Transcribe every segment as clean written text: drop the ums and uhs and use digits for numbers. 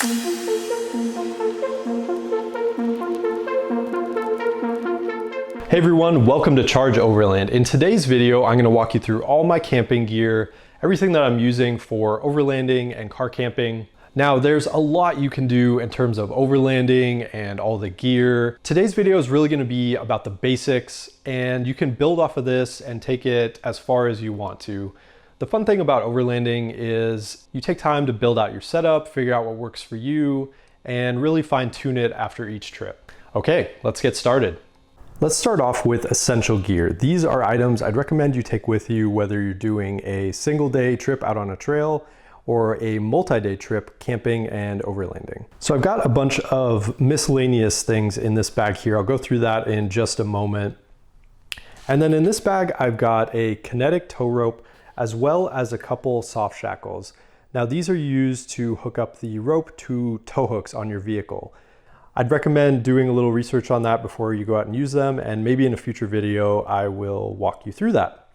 Hey everyone, welcome to Charge Overland. In today's video, I'm going to walk you through all my camping gear, everything that I'm using for overlanding and car camping. Now, there's a lot you can do in terms of overlanding and all the gear. Today's video is really going to be about the basics, and you can build off of this and take it as far as you want to. The fun thing about overlanding is you take time to build out your setup, figure out what works for you, and really fine tune it after each trip. Okay, let's get started. Let's start off with essential gear. These are items I'd recommend you take with you whether you're doing a single day trip out on a trail or a multi-day trip camping and overlanding. So I've got a bunch of miscellaneous things in this bag here. I'll go through that in just a moment. And then in this bag, I've got a kinetic tow rope as well as a couple soft shackles. Now these are used to hook up the rope to tow hooks on your vehicle. I'd recommend doing a little research on that before you go out and use them, and maybe in a future video I will walk you through that.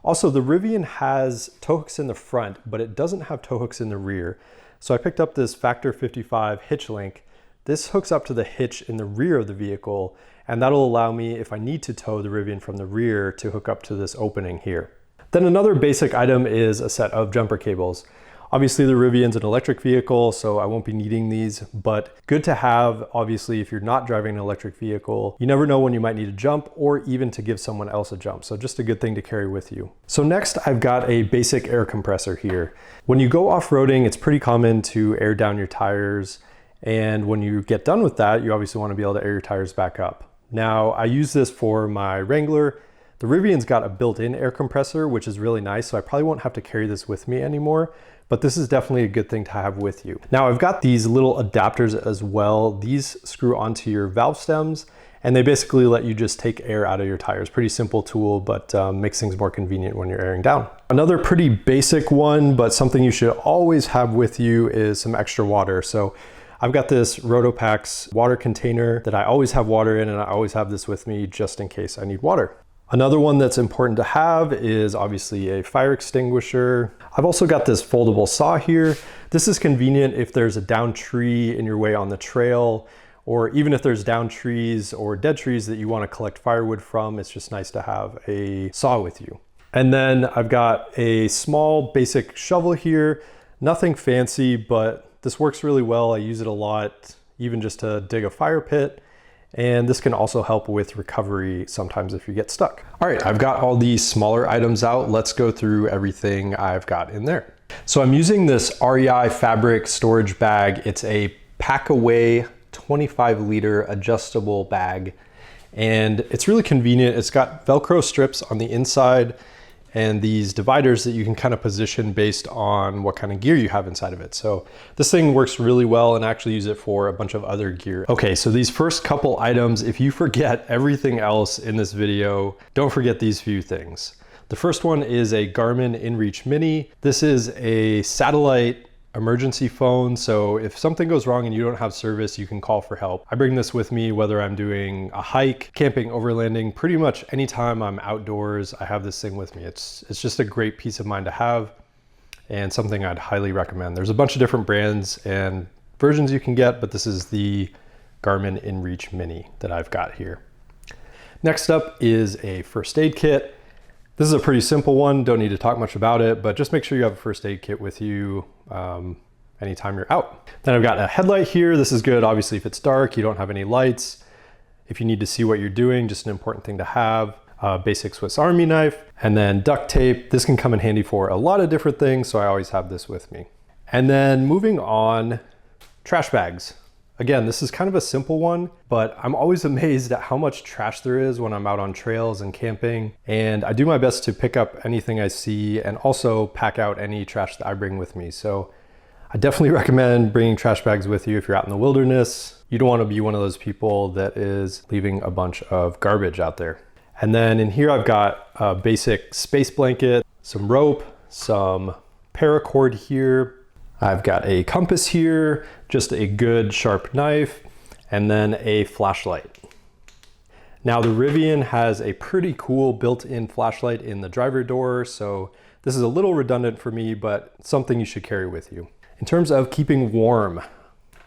Also, the Rivian has tow hooks in the front, but it doesn't have tow hooks in the rear. So I picked up this Factor 55 hitch link. This hooks up to the hitch in the rear of the vehicle, and that'll allow me, if I need to tow the Rivian from the rear, to hook up to this opening here. Then another basic item is a set of jumper cables. Obviously the Rivian's an electric vehicle, so I won't be needing these, but good to have, obviously, if you're not driving an electric vehicle. You never know when you might need a jump or even to give someone else a jump, so just a good thing to carry with you. So next, I've got a basic air compressor here. When you go off-roading, it's pretty common to air down your tires, and when you get done with that, you obviously want to be able to air your tires back up. Now, I use this for my Wrangler. The Rivian's got a built-in air compressor, which is really nice, so I probably won't have to carry this with me anymore, but this is definitely a good thing to have with you. Now I've got these little adapters as well. These screw onto your valve stems, and they basically let you just take air out of your tires. Pretty simple tool, but makes things more convenient when you're airing down. Another pretty basic one, but something you should always have with you is some extra water. So I've got this Rotopax water container that I always have water in, and I always have this with me just in case I need water. Another one that's important to have is obviously a fire extinguisher. I've also got this foldable saw here. This is convenient if there's a downed tree in your way on the trail, or even if there's downed trees or dead trees that you want to collect firewood from. It's just nice to have a saw with you. And then I've got a small basic shovel here. Nothing fancy, but this works really well. I use it a lot, even just to dig a fire pit. And this can also help with recovery sometimes if you get stuck. All right, I've got all these smaller items out. Let's go through everything I've got in there. So I'm using this REI fabric storage bag. It's a pack away 25-liter adjustable bag. And it's really convenient. It's got Velcro strips on the inside and these dividers that you can kind of position based on what kind of gear you have inside of it. So this thing works really well, and I actually use it for a bunch of other gear. Okay, so these first couple items, if you forget everything else in this video, don't forget these few things. The first one is a Garmin InReach Mini. This is a satellite emergency phone, so if something goes wrong and you don't have service, you can call for help. I bring this with me whether I'm doing a hike, camping, overlanding. Pretty much anytime I'm outdoors, I have this thing with me. It's just a great peace of mind to have, and something I'd highly recommend. There's a bunch of different brands and versions you can get, but this is the Garmin InReach Mini that I've got here. Next up is a first aid kit. This is a pretty simple one, don't need to talk much about it, but just make sure you have a first aid kit with you anytime you're out. Then I've got a headlight here. This is good, obviously, if it's dark, you don't have any lights. If you need to see what you're doing, just an important thing to have. Basic Swiss Army knife, and then duct tape. This can come in handy for a lot of different things, so I always have this with me. And then moving on, trash bags. Again, this is kind of a simple one, but I'm always amazed at how much trash there is when I'm out on trails and camping. And I do my best to pick up anything I see and also pack out any trash that I bring with me. So I definitely recommend bringing trash bags with you if you're out in the wilderness. You don't want to be one of those people that is leaving a bunch of garbage out there. And then in here, I've got a basic space blanket, some rope, some paracord here. I've got a compass here, just a good sharp knife, and then a flashlight. Now the Rivian has a pretty cool built-in flashlight in the driver door, so this is a little redundant for me, but something you should carry with you. In terms of keeping warm,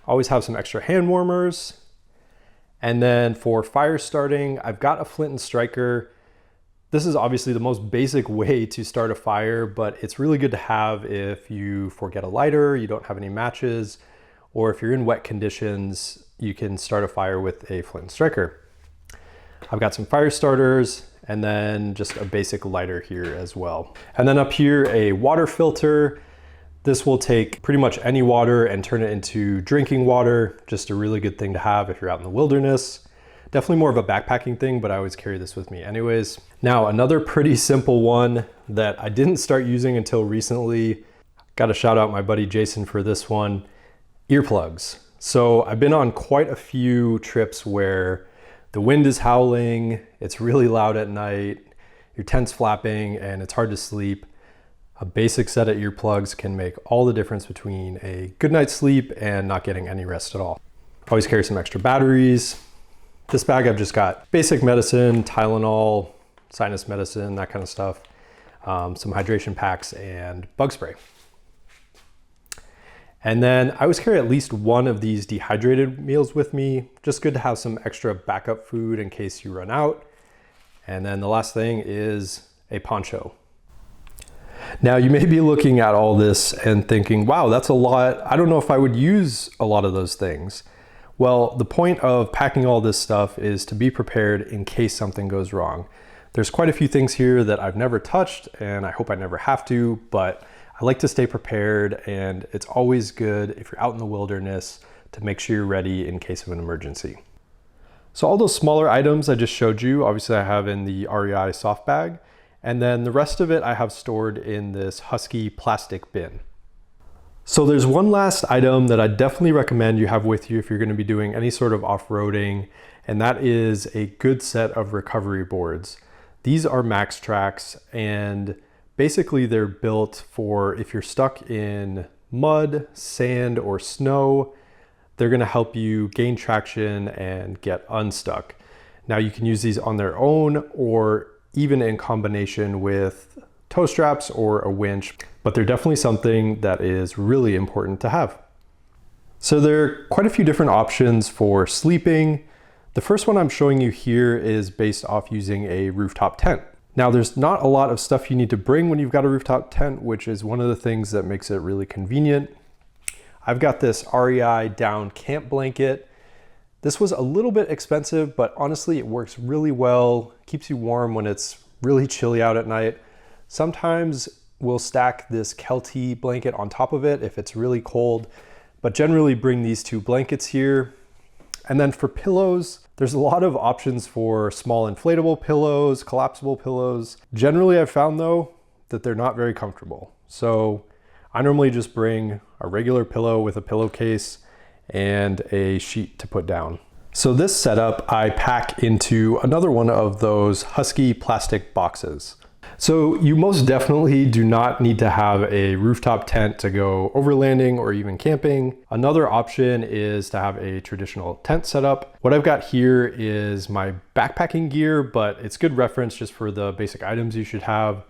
Always have some extra hand warmers. And then for fire starting, I've got a flint and striker. This is obviously the most basic way to start a fire, but it's really good to have if you forget a lighter, you don't have any matches, or if you're in wet conditions, you can start a fire with a flint and striker. I've got some fire starters and then just a basic lighter here as well. And then up here, a water filter. This will take pretty much any water and turn it into drinking water. Just a really good thing to have if you're out in the wilderness. Definitely more of a backpacking thing, but I always carry this with me anyways. Now, another pretty simple one that I didn't start using until recently. Got to shout out my buddy Jason for this one, earplugs. So I've been on quite a few trips where the wind is howling, it's really loud at night, your tent's flapping, and it's hard to sleep. A basic set of earplugs can make all the difference between a good night's sleep and not getting any rest at all. Always carry some extra batteries. This bag, I've just got basic medicine, Tylenol, sinus medicine, that kind of stuff, some hydration packs, and bug spray. And then I always carry at least one of these dehydrated meals with me. Just good to have some extra backup food in case you run out. And then the last thing is a poncho. Now you may be looking at all this and thinking, wow, that's a lot. I don't know if I would use a lot of those things. Well, the point of packing all this stuff is to be prepared in case something goes wrong. There's quite a few things here that I've never touched and I hope I never have to, but I like to stay prepared, and it's always good if you're out in the wilderness to make sure you're ready in case of an emergency. So all those smaller items I just showed you, obviously I have in the REI soft bag, and then the rest of it I have stored in this Husky plastic bin. So there's one last item that I definitely recommend you have with you if you're going to be doing any sort of off-roading, and that is a good set of recovery boards. These are Max Tracks, and basically they're built for if you're stuck in mud, sand, or snow, they're going to help you gain traction and get unstuck. Now you can use these on their own or even in combination with tow straps or a winch, but they're definitely something that is really important to have. So there are quite a few different options for sleeping. The first one I'm showing you here is based off using a rooftop tent. Now there's not a lot of stuff you need to bring when you've got a rooftop tent, which is one of the things that makes it really convenient. I've got this REI down camp blanket. This was a little bit expensive, but honestly it works really well, keeps you warm when it's really chilly out at night. Sometimes we'll stack this Kelty blanket on top of it if it's really cold, but generally bring these two blankets here. And then for pillows, there's a lot of options for small inflatable pillows, collapsible pillows. Generally, I've found though that they're not very comfortable. So I normally just bring a regular pillow with a pillowcase and a sheet to put down. So this setup I pack into another one of those Husky plastic boxes. So you most definitely do not need to have a rooftop tent to go overlanding or even camping. Another option is to have a traditional tent setup. What I've got here is my backpacking gear, but it's good reference just for the basic items you should have.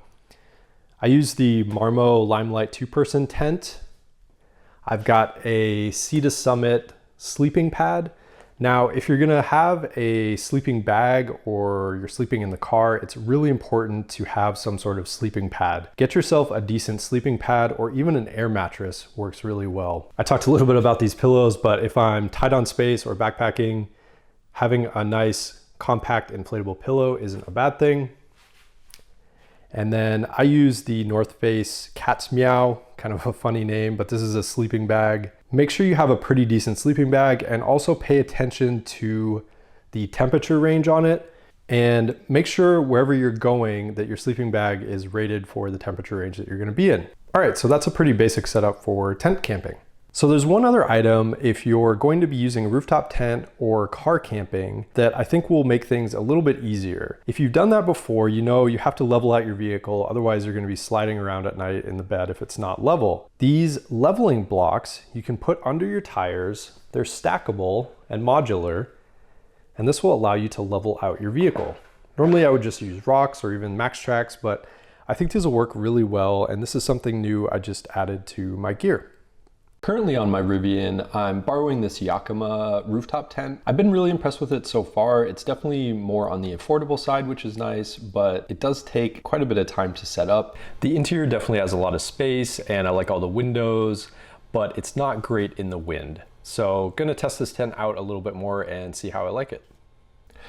I use the Marmo Limelight 2-person tent. I've got a Sea to Summit sleeping pad. Now, if you're gonna have a sleeping bag or you're sleeping in the car, it's really important to have some sort of sleeping pad. Get yourself a decent sleeping pad, or even an air mattress works really well. I talked a little bit about these pillows, but if I'm tight on space or backpacking, having a nice compact inflatable pillow isn't a bad thing. And then I use the North Face Cat's Meow, kind of a funny name, but this is a sleeping bag. Make sure you have a pretty decent sleeping bag, and also pay attention to the temperature range on it, and make sure wherever you're going that your sleeping bag is rated for the temperature range that you're going to be in. All right, so that's a pretty basic setup for tent camping. So there's one other item if you're going to be using a rooftop tent or car camping that I think will make things a little bit easier. If you've done that before, you know you have to level out your vehicle, otherwise you're going to be sliding around at night in the bed if it's not level. These leveling blocks you can put under your tires. They're stackable and modular, and this will allow you to level out your vehicle. Normally I would just use rocks or even Max Tracks, but I think these will work really well, and this is something new I just added to my gear. Currently on my Rivian, I'm borrowing this Yakima rooftop tent. I've been really impressed with it so far. It's definitely more on the affordable side, which is nice, but it does take quite a bit of time to set up. The interior definitely has a lot of space and I like all the windows, but it's not great in the wind. So gonna test this tent out a little bit more and see how I like it.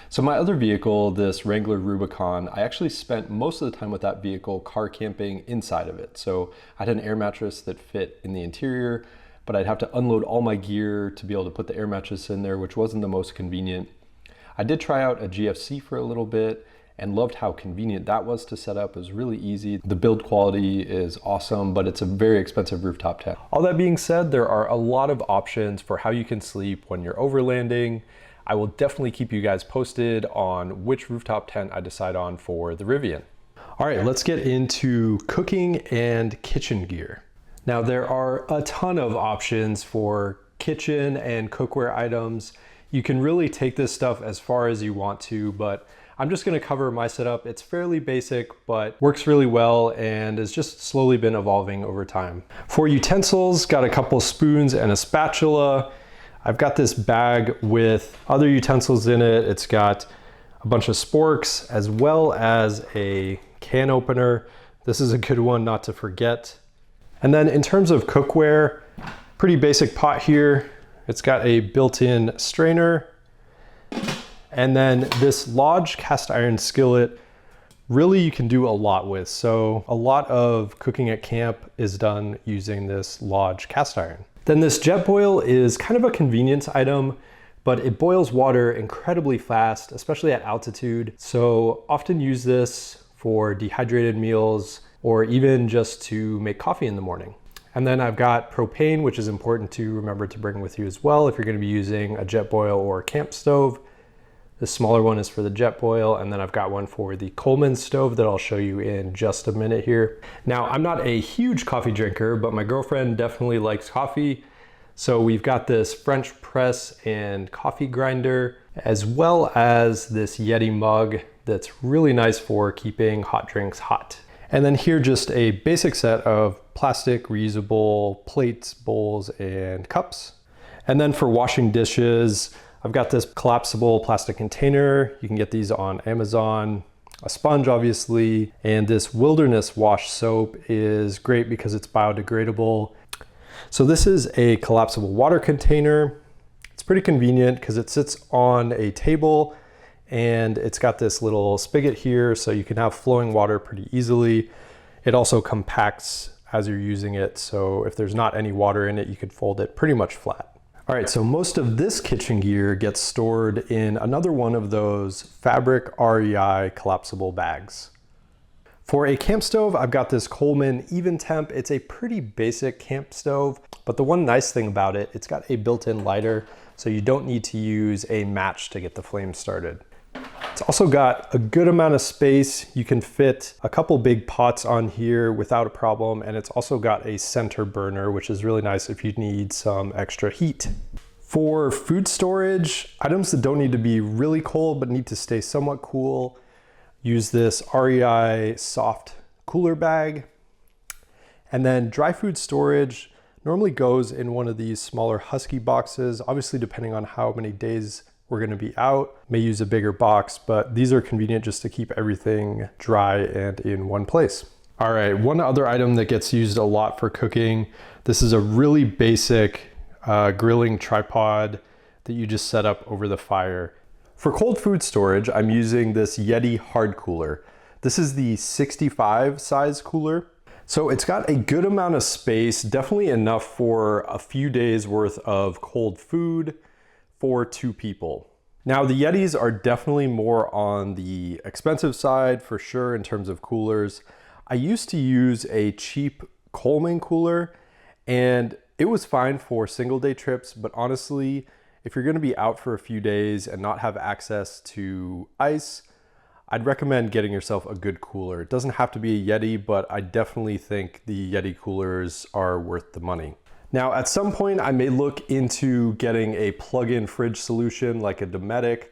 So my other vehicle, this Wrangler Rubicon, I actually spent most of the time with that vehicle car camping inside of it. So I had an air mattress that fit in the interior, but I'd have to unload all my gear to be able to put the air mattress in there, which wasn't the most convenient. I did try out a GFC for a little bit and loved how convenient that was to set up. It was really easy. The build quality is awesome, but it's a very expensive rooftop tent. All that being said, there are a lot of options for how you can sleep when you're overlanding. I will definitely keep you guys posted on which rooftop tent I decide on for the Rivian. All right, let's get into cooking and kitchen gear. Now there are a ton of options for kitchen and cookware items. You can really take this stuff as far as you want to, but I'm just gonna cover my setup. It's fairly basic, but works really well and has just slowly been evolving over time. For utensils, got a couple spoons and a spatula. I've got this bag with other utensils in it. It's got a bunch of sporks as well as a can opener. This is a good one not to forget. And then in terms of cookware, pretty basic pot here. It's got a built-in strainer. And then this Lodge cast iron skillet, really you can do a lot with. So a lot of cooking at camp is done using this Lodge cast iron. Then this jet boil is kind of a convenience item, but it boils water incredibly fast, especially at altitude. So often use this for dehydrated meals or even just to make coffee in the morning. And then I've got propane, which is important to remember to bring with you as well if you're gonna be using a jet boil or a camp stove. The smaller one is for the jet boil, and then I've got one for the Coleman stove that I'll show you in just a minute here. Now, I'm not a huge coffee drinker, but my girlfriend definitely likes coffee. So we've got this French press and coffee grinder, as well as this Yeti mug that's really nice for keeping hot drinks hot. And then here, just a basic set of plastic reusable plates, bowls, and cups. And then for washing dishes, I've got this collapsible plastic container. You can get these on Amazon. A sponge, obviously, and this Wilderness Wash soap is great because it's biodegradable. So this is a collapsible water container. It's pretty convenient because it sits on a table and it's got this little spigot here so you can have flowing water pretty easily. It also compacts as you're using it, so if there's not any water in it, you can fold it pretty much flat. All right, so most of this kitchen gear gets stored in another one of those fabric REI collapsible bags. For a camp stove, I've got this Coleman Even Temp. It's a pretty basic camp stove, but the one nice thing about it, it's got a built-in lighter, so you don't need to use a match to get the flame started. It's also got a good amount of space. You can fit a couple big pots on here without a problem, and it's also got a center burner, which is really nice if you need some extra heat. For food storage, items that don't need to be really cold but need to stay somewhat cool, use this REI soft cooler bag. And then dry food storage normally goes in one of these smaller Husky boxes, obviously depending on how many days we're gonna be out, may use a bigger box, but these are convenient just to keep everything dry and in one place. All right, one other item that gets used a lot for cooking. This is a really basic grilling tripod that you just set up over the fire. For cold food storage, I'm using this Yeti hard cooler. This is the 65 size cooler. So it's got a good amount of space, definitely enough for a few days worth of cold food for 2 people. Now the Yetis are definitely more on the expensive side for sure in terms of coolers. I used to use a cheap Coleman cooler and it was fine for single day trips, but honestly, if you're gonna be out for a few days and not have access to ice, I'd recommend getting yourself a good cooler. It doesn't have to be a Yeti, but I definitely think the Yeti coolers are worth the money. Now, at some point, I may look into getting a plug-in fridge solution like a Dometic,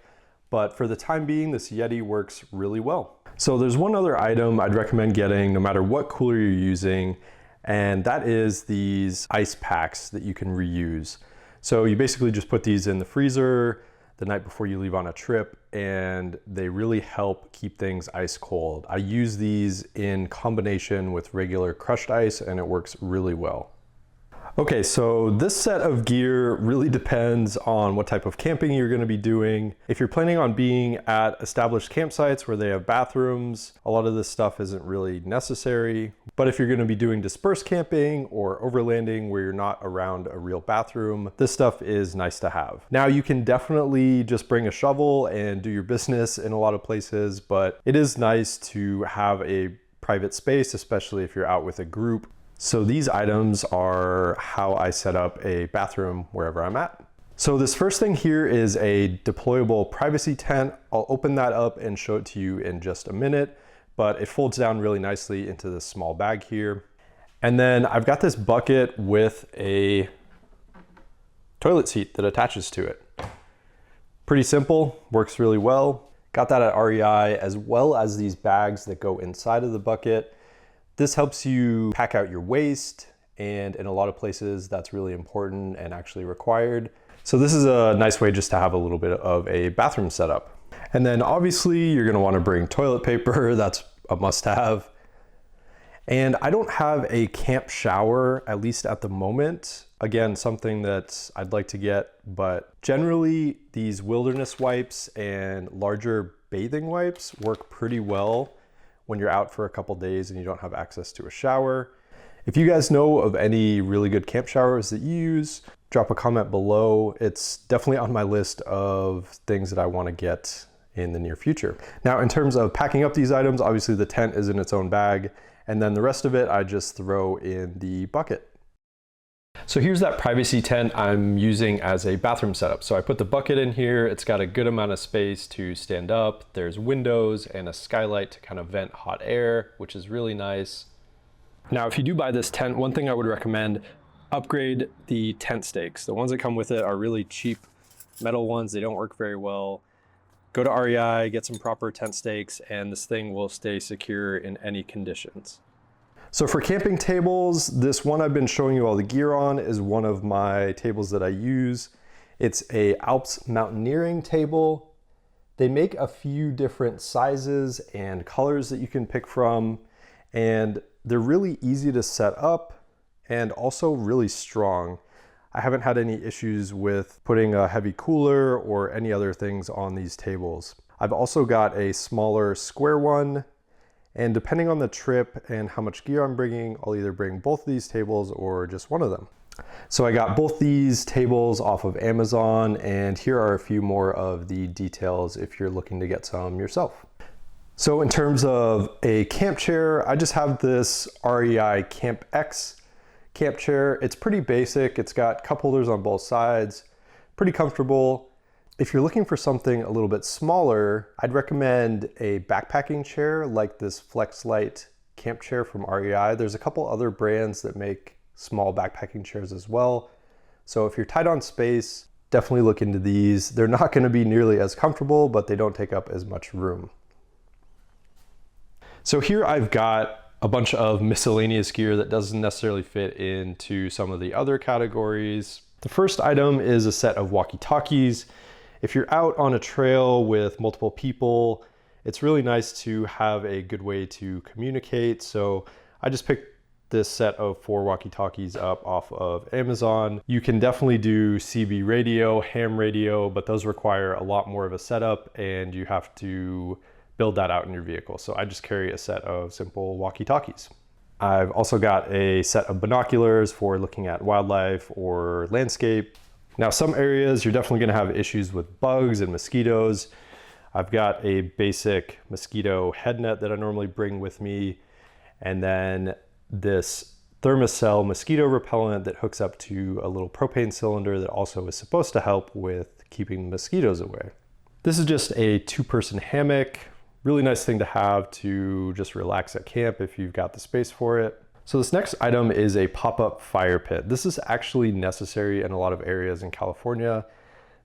but for the time being, this Yeti works really well. So there's one other item I'd recommend getting no matter what cooler you're using, and that is these ice packs that you can reuse. So you basically just put these in the freezer the night before you leave on a trip, and they really help keep things ice cold. I use these in combination with regular crushed ice, and it works really well. Okay, so this set of gear really depends on what type of camping you're going to be doing. If you're planning on being at established campsites where they have bathrooms, a lot of this stuff isn't really necessary. But if you're going to be doing dispersed camping or overlanding where you're not around a real bathroom, this stuff is nice to have. Now, you can definitely just bring a shovel and do your business in a lot of places, but it is nice to have a private space, especially if you're out with a group. So these items are how I set up a bathroom wherever I'm at. So this first thing here is a deployable privacy tent. I'll open that up and show it to you in just a minute, but it folds down really nicely into this small bag here. And then I've got this bucket with a toilet seat that attaches to it. Pretty simple, works really well. Got that at REI, as well as these bags that go inside of the bucket. This helps you pack out your waste, and in a lot of places that's really important and actually required. So this is a nice way just to have a little bit of a bathroom setup. And then obviously you're gonna wanna bring toilet paper, that's a must-have. And I don't have a camp shower, at least at the moment. Again, something that I'd like to get, but generally these wilderness wipes and larger bathing wipes work pretty well when you're out for a couple days and you don't have access to a shower. If you guys know of any really good camp showers that you use, drop a comment below. It's definitely on my list of things that I want to get in the near future. Now, in terms of packing up these items, obviously the tent is in its own bag, and then the rest of it I just throw in the bucket. So here's that privacy tent I'm using as a bathroom setup. So I put the bucket in here. It's got a good amount of space to stand up. There's windows and a skylight to kind of vent hot air, which is really nice. Now, if you do buy this tent, one thing I would recommend, upgrade the tent stakes. The ones that come with it are really cheap metal ones. They don't work very well. Go to REI, get some proper tent stakes, and this thing will stay secure in any conditions. So for camping tables, this one I've been showing you all the gear on is one of my tables that I use. It's a Alps mountaineering table. They make a few different sizes and colors that you can pick from, and they're really easy to set up and also really strong. I haven't had any issues with putting a heavy cooler or any other things on these tables. I've also got a smaller square one, and depending on the trip and how much gear I'm bringing, I'll either bring both of these tables or just one of them. So I got both these tables off of Amazon, and here are a few more of the details if you're looking to get some yourself. So in terms of a camp chair, I just have this REI Camp X camp chair. It's pretty basic. It's got cup holders on both sides, pretty comfortable. If you're looking for something a little bit smaller, I'd recommend a backpacking chair like this Flex Lite camp chair from REI. There's a couple other brands that make small backpacking chairs as well. So if you're tight on space, definitely look into these. They're not going to be nearly as comfortable, but they don't take up as much room. So here I've got a bunch of miscellaneous gear that doesn't necessarily fit into some of the other categories. The first item is a set of walkie-talkies. If you're out on a trail with multiple people, it's really nice to have a good way to communicate. So I just picked this set of 4 walkie-talkies up off of Amazon. You can definitely do CB radio, ham radio, but those require a lot more of a setup and you have to build that out in your vehicle. So I just carry a set of simple walkie-talkies. I've also got a set of binoculars for looking at wildlife or landscape. Now, some areas you're definitely gonna have issues with bugs and mosquitoes. I've got a basic mosquito head net that I normally bring with me, and then this Thermacell mosquito repellent that hooks up to a little propane cylinder that also is supposed to help with keeping mosquitoes away. This is just a 2-person hammock. Really nice thing to have to just relax at camp if you've got the space for it. So this next item is a pop-up fire pit. This is actually necessary in a lot of areas in California.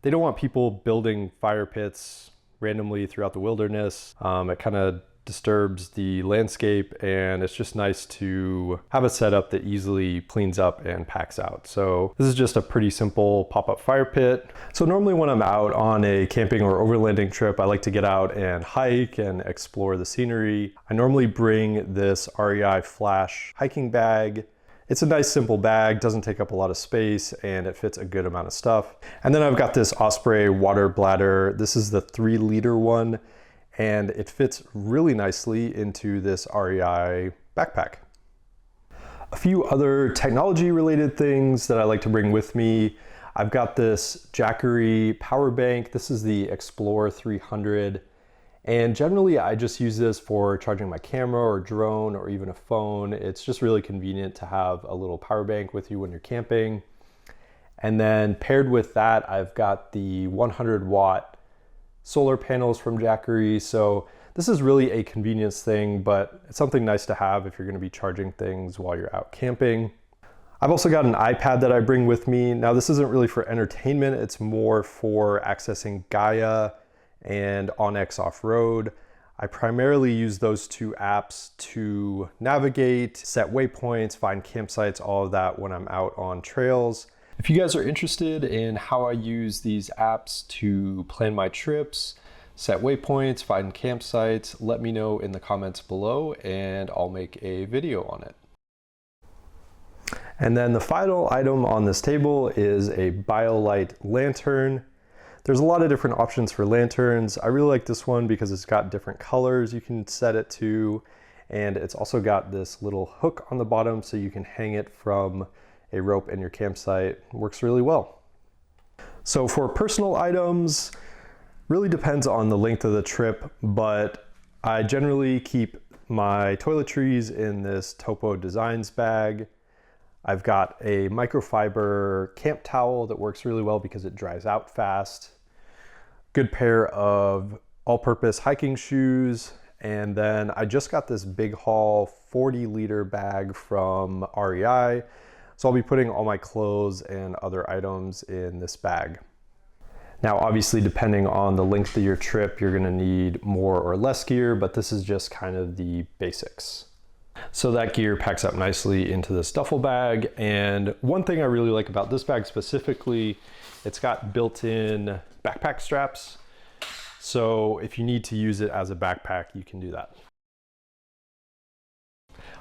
They don't want people building fire pits randomly throughout the wilderness. It kind of disturbs the landscape, and it's just nice to have a setup that easily cleans up and packs out. So this is just a pretty simple pop-up fire pit. So normally when I'm out on a camping or overlanding trip, I like to get out and hike and explore the scenery. I normally bring this REI Flash hiking bag. It's a nice simple bag, doesn't take up a lot of space, and it fits a good amount of stuff. And then I've got this Osprey water bladder. This is the 3-liter one, and it fits really nicely into this REI backpack. A few other technology related things that I like to bring with me. I've got this Jackery power bank. This is the Explore 300. And generally I just use this for charging my camera or drone or even a phone. It's just really convenient to have a little power bank with you when you're camping. And then paired with that, I've got the 100-watt solar panels from Jackery. So this is really a convenience thing, but it's something nice to have if you're going to be charging things while you're out camping. I've also got an iPad that I bring with me. Now this isn't really for entertainment, it's more for accessing Gaia and OnX Off-Road. I primarily use those two apps to navigate, set waypoints, find campsites, all of that when I'm out on trails. If you guys are interested in how I use these apps to plan my trips, set waypoints, find campsites, let me know in the comments below and I'll make a video on it. And then the final item on this table is a BioLite lantern. There's a lot of different options for lanterns. I really like this one because it's got different colors you can set it to, and it's also got this little hook on the bottom so you can hang it from a rope in your campsite. It works really well. So for personal items, really depends on the length of the trip, but I generally keep my toiletries in this Topo Designs bag. I've got a microfiber camp towel that works really well because it dries out fast. Good pair of all-purpose hiking shoes. And then I just got this big haul 40-liter bag from REI. So I'll be putting all my clothes and other items in this bag. Now, obviously, depending on the length of your trip, you're gonna need more or less gear, but this is just kind of the basics. So that gear packs up nicely into this duffel bag. And one thing I really like about this bag specifically, it's got built-in backpack straps. So if you need to use it as a backpack, you can do that.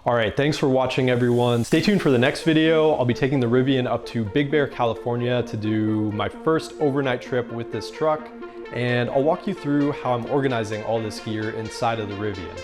All right, thanks for watching, everyone. Stay tuned for the next video. I'll be taking the Rivian up to Big Bear, California to do my first overnight trip with this truck. And I'll walk you through how I'm organizing all this gear inside of the Rivian.